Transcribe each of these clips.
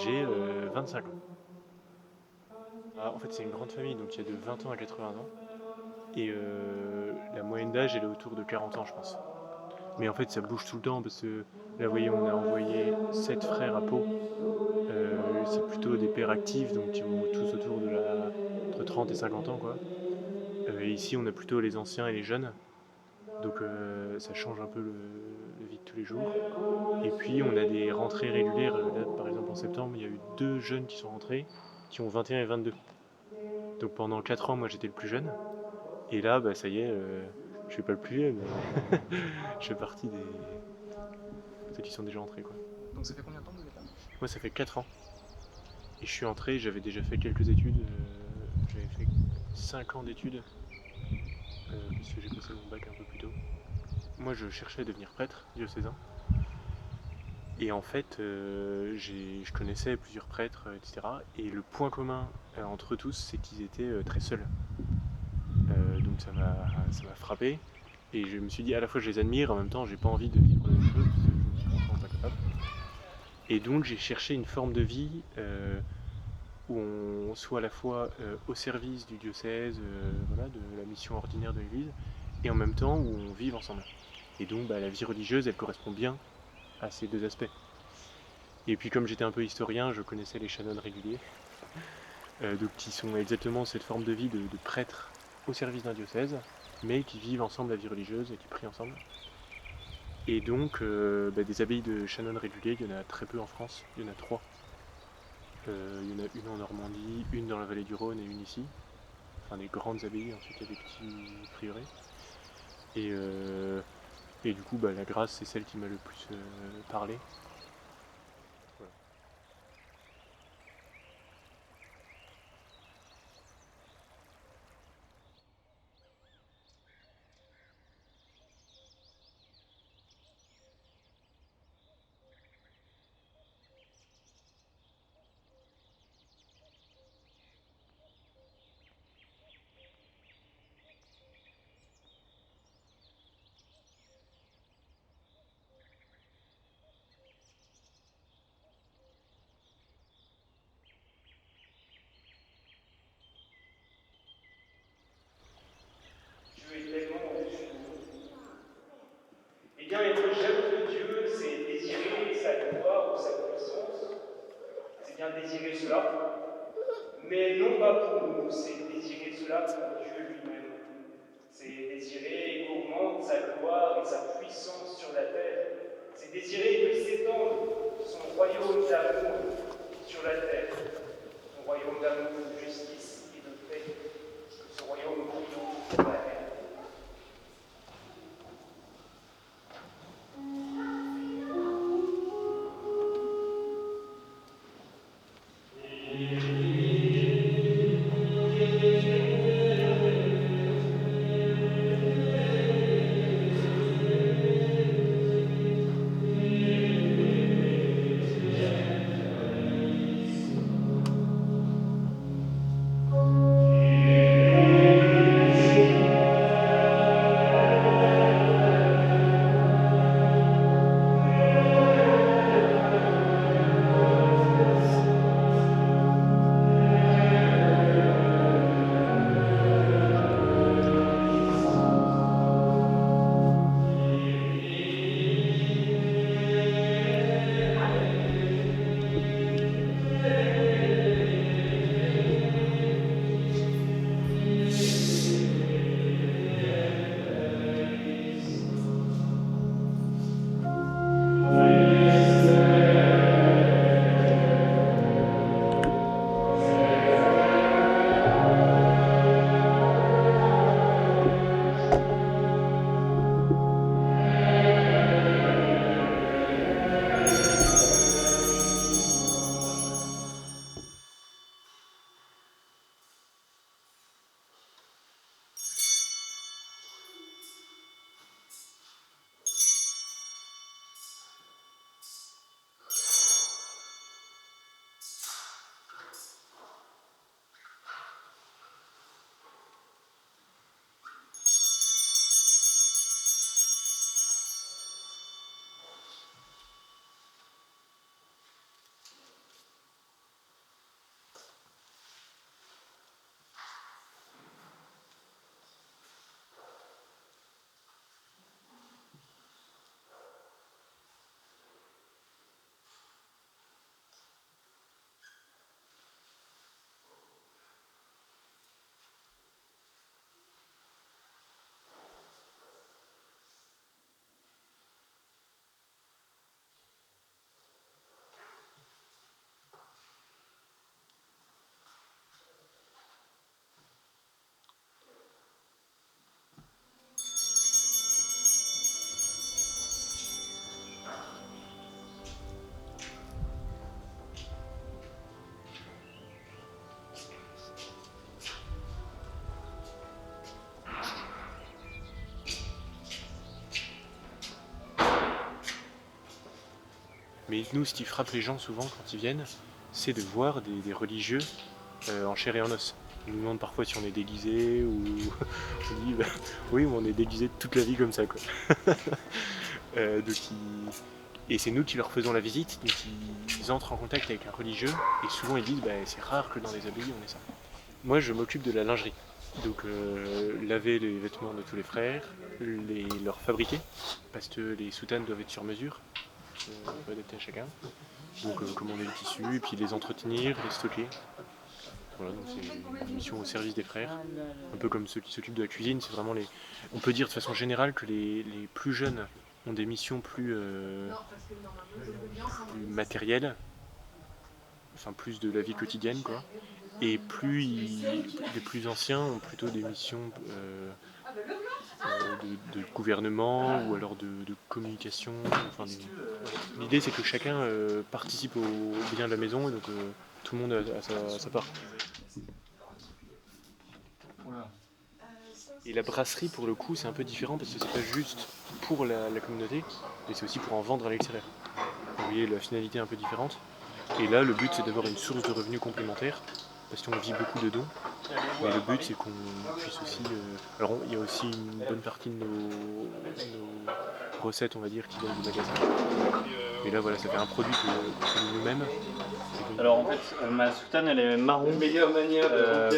j'ai 25 ans. En fait, c'est une grande famille, donc il y a de 20 ans à 80 ans. Et la moyenne d'âge, elle est autour de 40 ans, je pense. Mais en fait, ça bouge tout le temps parce que là, vous voyez, on a envoyé 7 frères à Pau. C'est plutôt des pères actifs, donc ils vont tous autour entre 30 et 50 ans, quoi. Et ici, on a plutôt les anciens et les jeunes. Donc ça change un peu la vie de tous les jours. Et puis on a des rentrées régulières. Là, par exemple, en septembre, il y a eu 2 jeunes qui sont rentrés, qui ont 21 et 22. Donc pendant 4 ans, moi j'étais le plus jeune. Et là, bah, ça y est, je suis pas le plus vieux, mais je fais partie des ceux qui sont déjà entrés, quoi. Donc ça fait combien de temps que vous êtes là? Moi, ça fait 4 ans. Et je suis entré, j'avais déjà fait quelques études. J'avais fait 5 ans d'études, parce que j'ai passé mon bac un peu plus tôt. Moi, je cherchais à devenir prêtre diocésain. Et en fait, je connaissais plusieurs prêtres, etc. Et le point commun entre tous, c'est qu'ils étaient très seuls. Donc ça m'a frappé. Et je me suis dit, à la fois je les admire, en même temps j'ai pas envie de vivre la même chose, parce que je me suis vraiment pas capable. Et donc j'ai cherché une forme de vie où on soit à la fois au service du diocèse, voilà, de la mission ordinaire de l'Église, et en même temps où on vive ensemble. Et donc bah, la vie religieuse, elle correspond bien à ces deux aspects. Et puis comme j'étais un peu historien, je connaissais les chanons réguliers, donc qui sont exactement cette forme de vie de prêtres au service d'un diocèse, mais qui vivent ensemble la vie religieuse et qui prient ensemble. Et donc des abbayes de chanons réguliers, il y en a très peu en France, il y en a 3. Il y en a une en Normandie, une dans la vallée du Rhône et une ici. Enfin des grandes abbayes, ensuite il y a des petits prieurés. Et, et du coup la grâce c'est celle qui m'a le plus parlé. Voilà. Dieu est tellement au-dessus de nous. Eh bien, être jaloux de Dieu, c'est désirer sa gloire ou sa puissance. C'est bien désirer cela, mais non pas pour nous, c'est désirer cela pour Dieu lui-même. C'est désirer qu'augmente sa gloire et sa puissance sur la terre. C'est désirer que s'étende son royaume d'amour sur la terre, son royaume d'amour, de justice et de paix, que ce royaume brille pour la terre. Mais nous, ce qui frappe les gens souvent quand ils viennent, c'est de voir des religieux en chair et en os. Ils nous demandent parfois si on est déguisé ou on dit oui, on est déguisé toute la vie comme ça, quoi. Et c'est nous qui leur faisons la visite, donc ils entrent en contact avec un religieux et souvent ils disent c'est rare que dans les abbayes on ait ça. Moi je m'occupe de la lingerie, donc laver les vêtements de tous les frères, leur fabriquer, parce que les soutanes doivent être sur mesure, adaptées à chacun. Donc commander le tissu, et puis les entretenir, les stocker. Voilà, donc c'est une mission au service des frères, un peu comme ceux qui s'occupent de la cuisine. C'est vraiment on peut dire de façon générale que les plus jeunes ont des missions plus matérielles, enfin plus de la vie quotidienne, quoi. Et les plus anciens ont plutôt des missions de gouvernement ou alors de communication. Enfin, l'idée c'est que chacun participe au bien de la maison et donc tout le monde a sa part. Et la brasserie pour le coup c'est un peu différent parce que c'est pas juste pour la communauté, mais c'est aussi pour en vendre à l'extérieur. Vous voyez, la finalité est un peu différente. Et là le but c'est d'avoir une source de revenus complémentaire, parce qu'on vit beaucoup de dons. Mais le but c'est qu'on puisse aussi... alors il y a aussi une bonne partie de nos recettes, on va dire, qui viennent du magasin. Et là voilà, ça fait un produit que fait nous-mêmes. Alors en fait, ma soutane elle est marron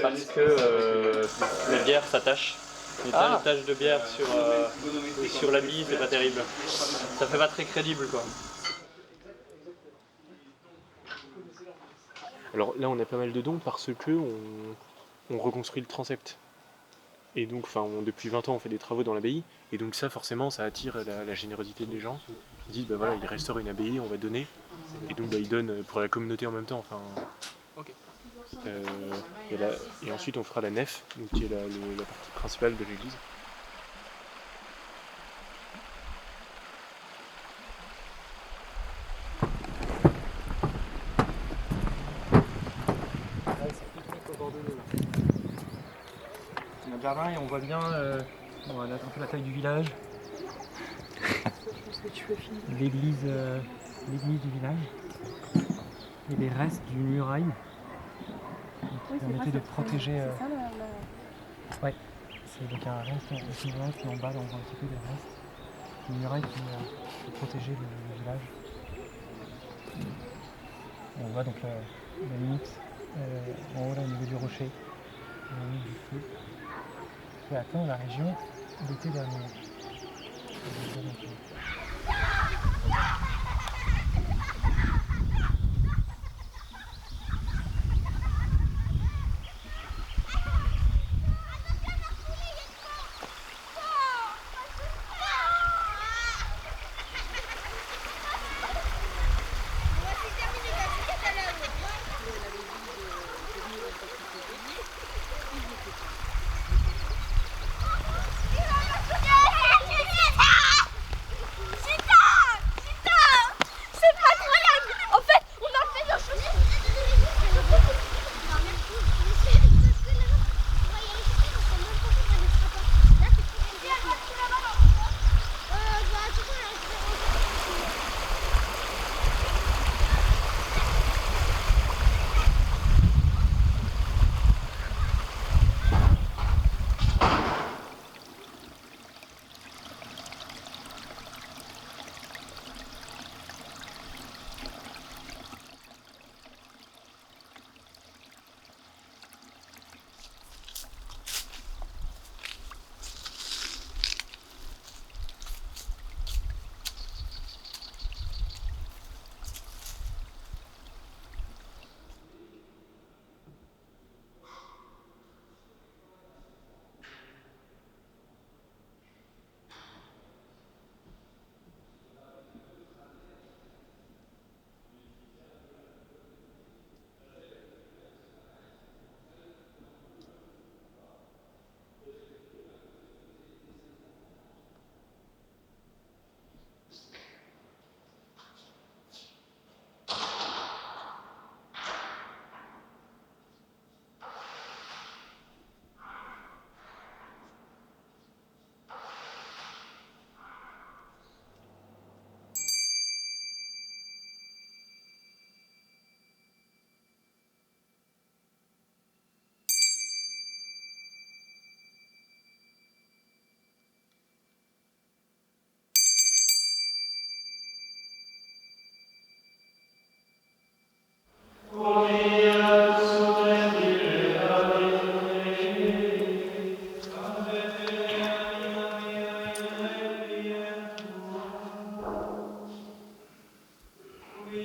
parce que la bière s'attache. Et une tache de bière sur l'habit, c'est pas terrible. Ça fait pas très crédible, quoi. Alors là on a pas mal de dons parce que on reconstruit le transept. Et donc depuis 20 ans on fait des travaux dans l'abbaye, et donc ça forcément ça attire la générosité des gens. Ils disent voilà, ils restaurent une abbaye, on va donner, et donc ils donnent pour la communauté en même temps. Okay. Et ensuite on fera la nef, donc, qui est la partie principale de l'église. Le jardin et on voit bien un peu la taille du village. L'église du village et les restes d'une muraille qui permettait de protéger. Ouais, c'est donc un reste, une muraille qui en bas dans un petit peu des restes. Une muraille qui protégeait le village. Et on voit donc la nix en haut là au niveau du rocher, au niveau du feu, qui atteint la région l'été dernier.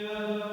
Seigneur.